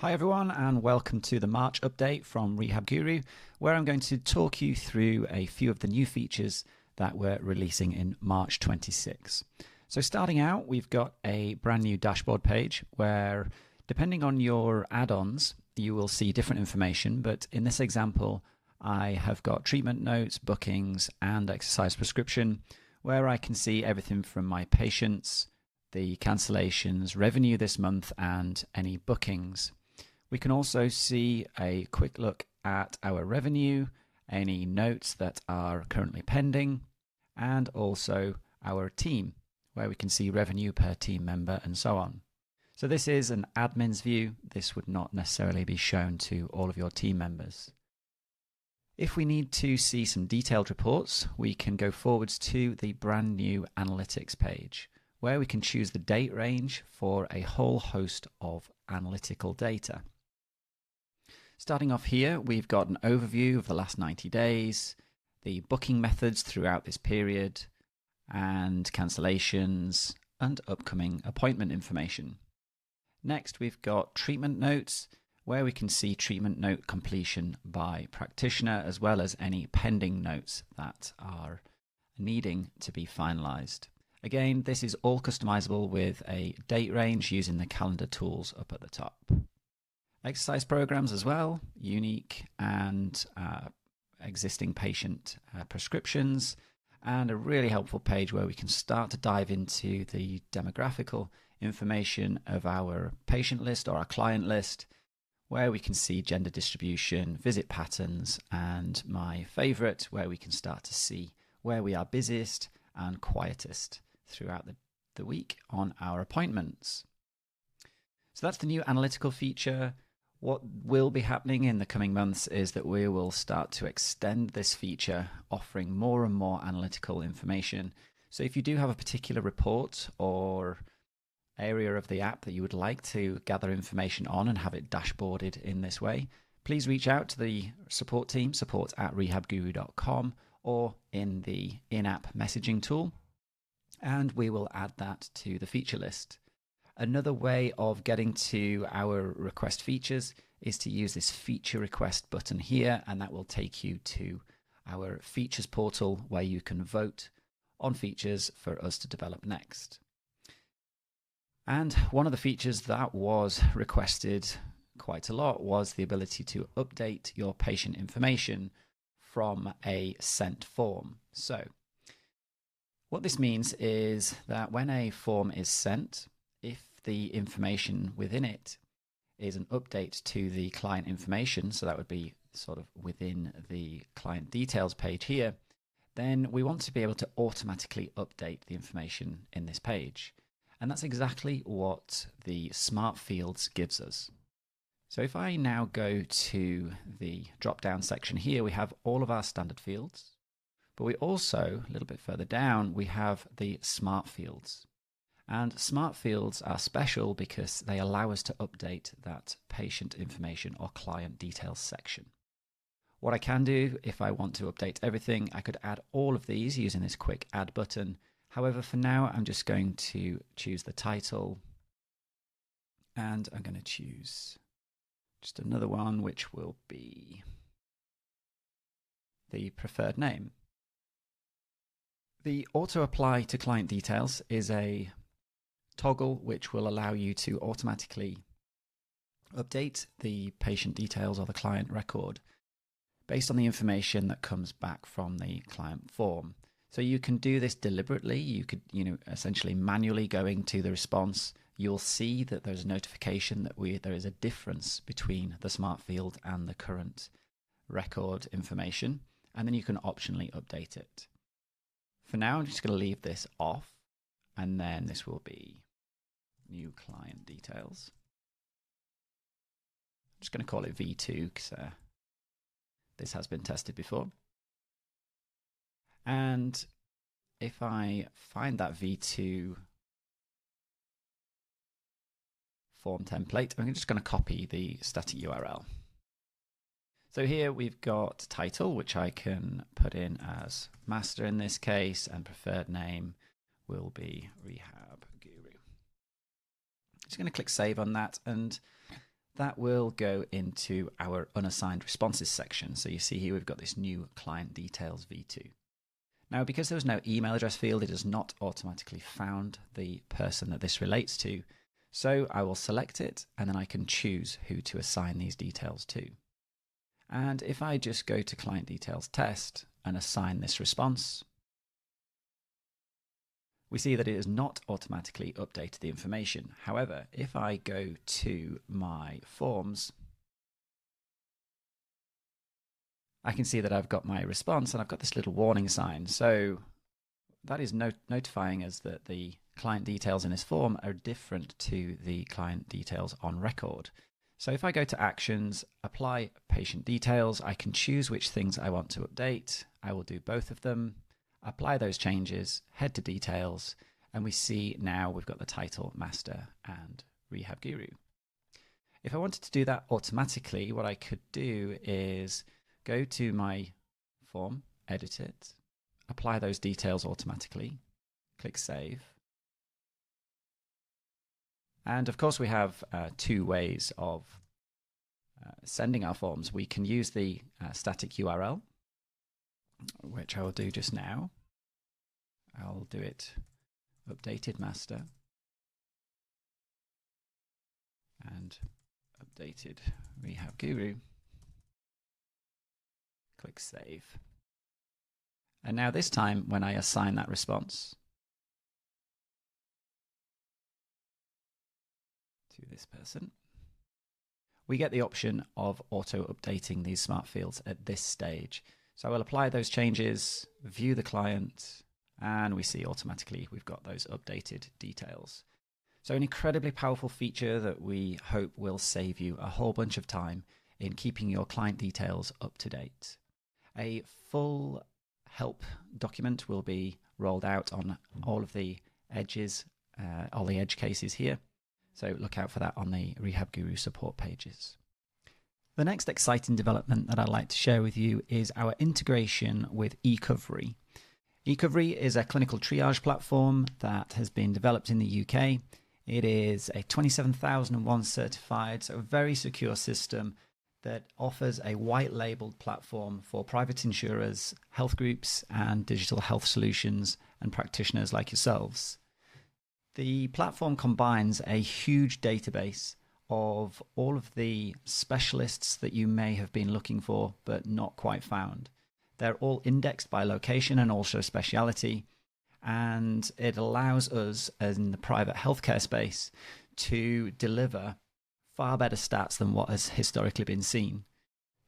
Hi everyone, and welcome to the March update from Rehab Guru, where I'm going to talk you through a few of the new features that we're releasing in March 26. So starting out, we've got a brand new dashboard page where, depending on your add-ons, you will see different information. But in this example, I have got treatment notes, bookings, and exercise prescription, where I can see everything from my patients, the cancellations, revenue this month, and any bookings. We can also see a quick look at our revenue, any notes that are currently pending, and also our team, where we can see revenue per team member and so on. So this is an admin's view. This would not necessarily be shown to all of your team members. If we need to see some detailed reports, we can go forwards to the brand new analytics page, where we can choose the date range for a whole host of analytical data. Starting off here, we've got an overview of the last 90 days, the booking methods throughout this period, and cancellations and upcoming appointment information. Next, we've got treatment notes, where we can see treatment note completion by practitioner, as well as any pending notes that are needing to be finalized. Again, this is all customizable with a date range using the calendar tools up at the top. Exercise programs as well, unique and existing patient prescriptions, and a really helpful page where we can start to dive into the demographical information of our patient list or our client list, where we can see gender distribution, visit patterns, and my favorite, where we can start to see where we are busiest and quietest throughout the week on our appointments. So that's the new analytical feature. What will be happening in the coming months is that we will start to extend this feature, offering more and more analytical information. So if you do have a particular report or area of the app that you would like to gather information on and have it dashboarded in this way, please reach out to the support team, support@rehabguru.com, or in the in-app messaging tool, and we will add that to the feature list. Another way of getting to our request features is to use this feature request button here, and that will take you to our features portal where you can vote on features for us to develop next. And one of the features that was requested quite a lot was the ability to update your patient information from a sent form. So what this means is that when a form is sent, if the information within it is an update to the client information, so that would be sort of within the client details page here, then we want to be able to automatically update the information in this page. And that's exactly what the Smart Fields gives us. So if I now go to the drop-down section here, we have all of our standard fields, but we also, a little bit further down, we have the Smart Fields. And Smart Fields are special because they allow us to update that patient information or client details section. What I can do, if I want to update everything, I could add all of these using this quick add button. However, for now, I'm just going to choose the title, and I'm going to choose just another one, which will be the preferred name. The auto apply to client details is a toggle which will allow you to automatically update the patient details or the client record based on the information that comes back from the client form. So you can do this deliberately. You could, essentially manually going to the response. You'll see that there's a notification that there is a difference between the smart field and the current record information, and then you can optionally update it. For now, I'm just going to leave this off, and then this will be new client details. I'm just going to call it V2 because this has been tested before. And if I find that V2 form template, I'm just going to copy the static URL. So here we've got title, which I can put in as master in this case, and preferred name will be Rehab Guru. Just going to click save on that, and that will go into our unassigned responses section. So you see here we've got this new client details V2. Now, because there was no email address field, it has not automatically found the person that this relates to. So I will select it, and then I can choose who to assign these details to. And if I just go to client details test and assign this response, we see that it has not automatically updated the information. However, if I go to my forms, I can see that I've got my response and I've got this little warning sign. So that is notifying us that the client details in this form are different to the client details on record. So if I go to actions, apply patient details, I can choose which things I want to update. I will do both of them, apply those changes, head to details, and we see now we've got the title, master, and Rehab Guru. If I wanted to do that automatically, what I could do is go to my form, edit it, apply those details automatically, click save. And of course, we have two ways of sending our forms. We can use the static URL, which I will do just now. I'll do it updated master and updated Rehab Guru. Click save. And now this time when I assign that response to this person, we get the option of auto updating these smart fields at this stage. So I will apply those changes, view the client, and we see automatically we've got those updated details. So an incredibly powerful feature that we hope will save you a whole bunch of time in keeping your client details up to date. A full help document will be rolled out on all of the edges, all the edge cases here. So look out for that on the Rehab Guru support pages. The next exciting development that I'd like to share with you is our integration with ecovery. ecovery is a clinical triage platform that has been developed in the UK. It is a 27001 certified, so a very secure system that offers a white labeled platform for private insurers, health groups, and digital health solutions and practitioners like yourselves. The platform combines a huge database of all of the specialists that you may have been looking for but not quite found. They're all indexed by location and also speciality, and it allows us, as in the private healthcare space, to deliver far better stats than what has historically been seen.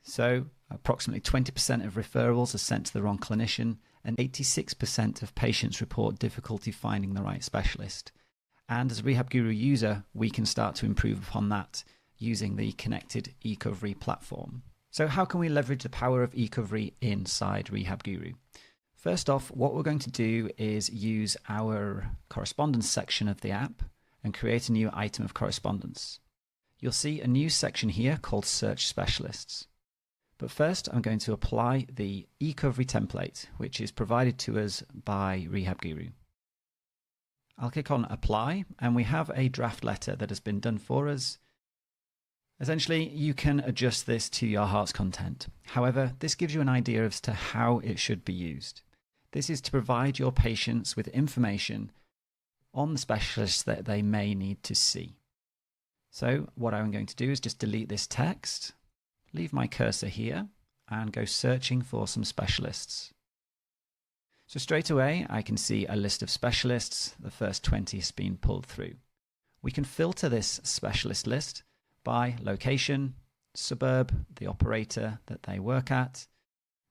So approximately 20% of referrals are sent to the wrong clinician, and 86% of patients report difficulty finding the right specialist. And as a Rehab Guru user, we can start to improve upon that using the connected ecovery platform. So how can we leverage the power of ecovery inside Rehab Guru? First off, what we're going to do is use our correspondence section of the app and create a new item of correspondence. You'll see a new section here called Search Specialists. But first, I'm going to apply the ecovery template, which is provided to us by Rehab Guru. I'll click on Apply, and we have a draft letter that has been done for us. Essentially, you can adjust this to your heart's content. However, this gives you an idea as to how it should be used. This is to provide your patients with information on the specialists that they may need to see. So what I'm going to do is just delete this text, leave my cursor here, and go searching for some specialists. So straight away, I can see a list of specialists. The first 20 has been pulled through. We can filter this specialist list by location, suburb, the operator that they work at,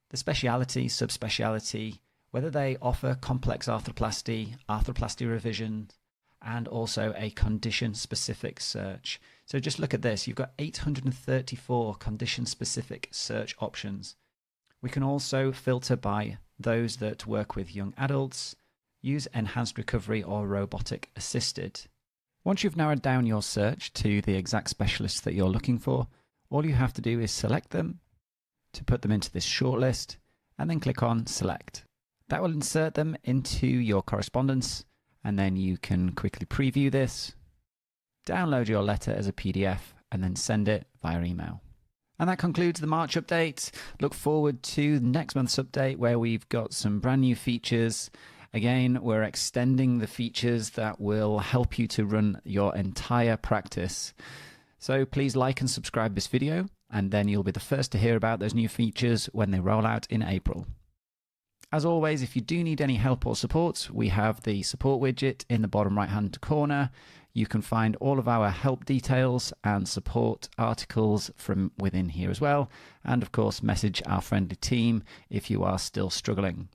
the speciality, subspeciality, whether they offer complex arthroplasty, arthroplasty revision, and also a condition-specific search. So just look at this. You've got 834 condition-specific search options. We can also filter by those that work with young adults, use enhanced recovery or robotic assisted. Once you've narrowed down your search to the exact specialists that you're looking for, all you have to do is select them to put them into this shortlist and then click on Select. That will insert them into your correspondence, and then you can quickly preview this, download your letter as a PDF, and then send it via email. And that concludes the March update. Look forward to next month's update where we've got some brand new features. Again, we're extending the features that will help you to run your entire practice. So please like and subscribe this video, and then you'll be the first to hear about those new features when they roll out in April. As always, if you do need any help or support, we have the support widget in the bottom right-hand corner. You can find all of our help details and support articles from within here as well. And of course, message our friendly team if you are still struggling.